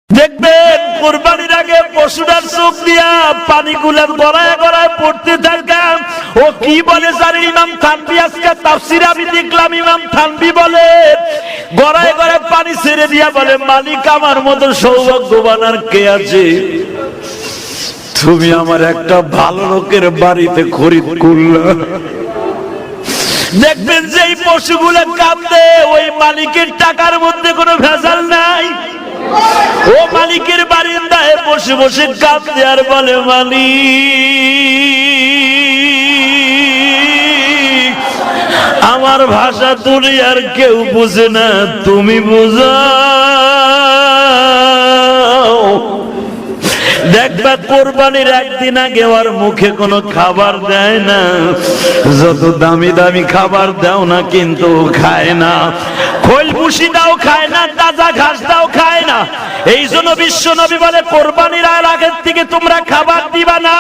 দেখবেন কুরবানির আগে পশুটার চোখ দিয়া পানিগুলো গড়ায় গড়ায় পড়তে থাকে। ও কি বলে জানি ইমাম থানভী আজকে তাফসীরে আমি দেখলাম ইমাম থানভী বলে গড়ায় গড়ায় পানি ছেড়ে দিয়া বলে, মালিক আমার মতো সৌভাগ্যবান আর কে আছে? তুমি আমার একটা ভালো লোকের বাড়িতে খরিদ করলা। দেখবেন যে এই পশুগুলো কাঁদে ওই মালিকের টাকার মধ্যে কোনো ভেজাল নাই। ও মালিকের বারিন্দায় বসে বসে কাঁদে আর বলে, মালিক আমার ভাষা তুলি আর কেউ বুঝে না, তুমি বুঝাও। দেখবা কোরবানির একদিন আগে ওর মুখে কোনো খাবার দেয় না, যত দামি দামি খাবার দাও না কিন্তু খায় না, খোল ভুসি দাও খায় না, তাজা ঘাস দাও খায় না। এই জন্য বিশ্ব নবী বলে কোরবানির আগের থেকে তোমরা খাবার দিবা না,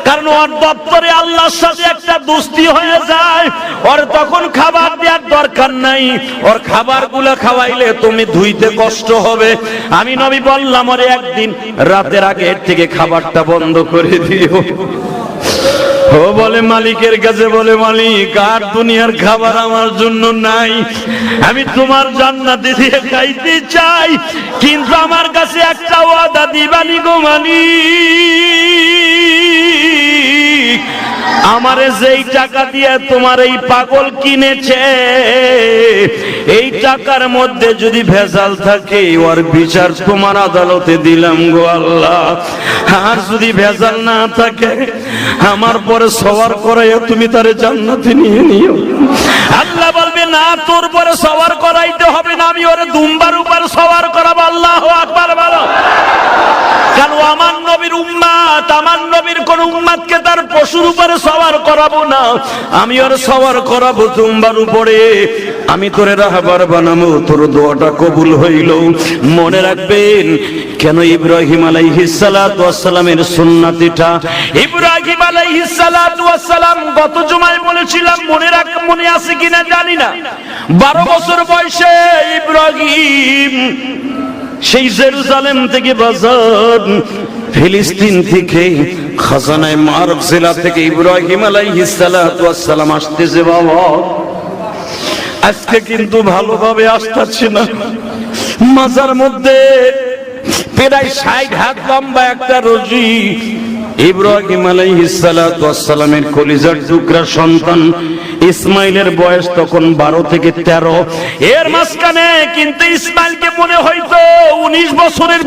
কারণ ওর দপ্তরে আল্লাহর সাথে একটা দোস্তি হয়ে যায়, ওর তখন খাবার দেওয়ার দরকার নাই। ওর খাবারগুলো খাওয়াইলে তুমি ধুইতে কষ্ট হবে। আমি নবী বললাম ওরে একদিন রাতের আগে থেকে খাবারটা বন্ধ করে দিও। ও বলে মালিকের কাছে বলে, মালিক আর দুনিয়ার খাবার আমার জন্য নাই, আমি তোমার জান্নাতে দিয়ে খাইতে চাই, কিন্তু আমার কাছে একটা ওয়াদা দিবানি গো মালিক, আমারে যেই টাকা দিয়ে তোমার এই পাগল কিনেছে এই টাকার মধ্যে যদি ভেজাল থাকে ওর বিচার তোমার আদালতে দিলাম গো আল্লাহ। আর যদি ভেজাল না থাকে আমার পরে সওয়ার করাইয়া তুমি তারে জান্নাতে নিয়ে নিও। আল্লাহ বলবে না, তোর পরে সওয়ার করাইতে হবে না, আমি ওরে দুম্বার উপর সওয়ার করাবো। আল্লাহু আকবার বলো। কারণ আমার নবীর উম্মত, আমার নবীর কোন উম্মতকে তার পশুর উপরে সওয়ার করাবো না, আমি ওর সওয়ার করাবো দুম্বার উপরে। আমি তোরে রাহবার বানাবো, তোর দোয়াটা কবুল হইল। মনে রাখবেন কেন ইব্রাহিম আলাইহিস সালাতু ওয়াস সালামের সুন্নাতিটা, ইব্রাহিম আলাইহিস সালাতু ওয়াস সালাম গত জুমায় বলেছিলাম, মনে আছে কিনা জানি না, 12 বছর বয়সে ইব্রাহিম সেই জেরুজালেম থেকে বাজার ফিলিস্তিন থেকে খাজানায়ে মারব জেলা থেকে ইব্রাহিম আলাইহিস সালাতু ওয়াস সালাম আসতেছে। বাবা আজকে কিন্তু ভালোভাবে আসতেছে না, মাজার মধ্যে প্রায় 60 হাত লম্বা একটা রশি, ইব্রাহিম আলাইহিস সালাতু ওয়াস সালামের কলিজার টুকরা সন্তান ইসমাইলের বয়স তখন 12 থেকে 13, এর মাঝখানে কিন্তু ইসমাইলকে মনে হয়তো 19 বছরের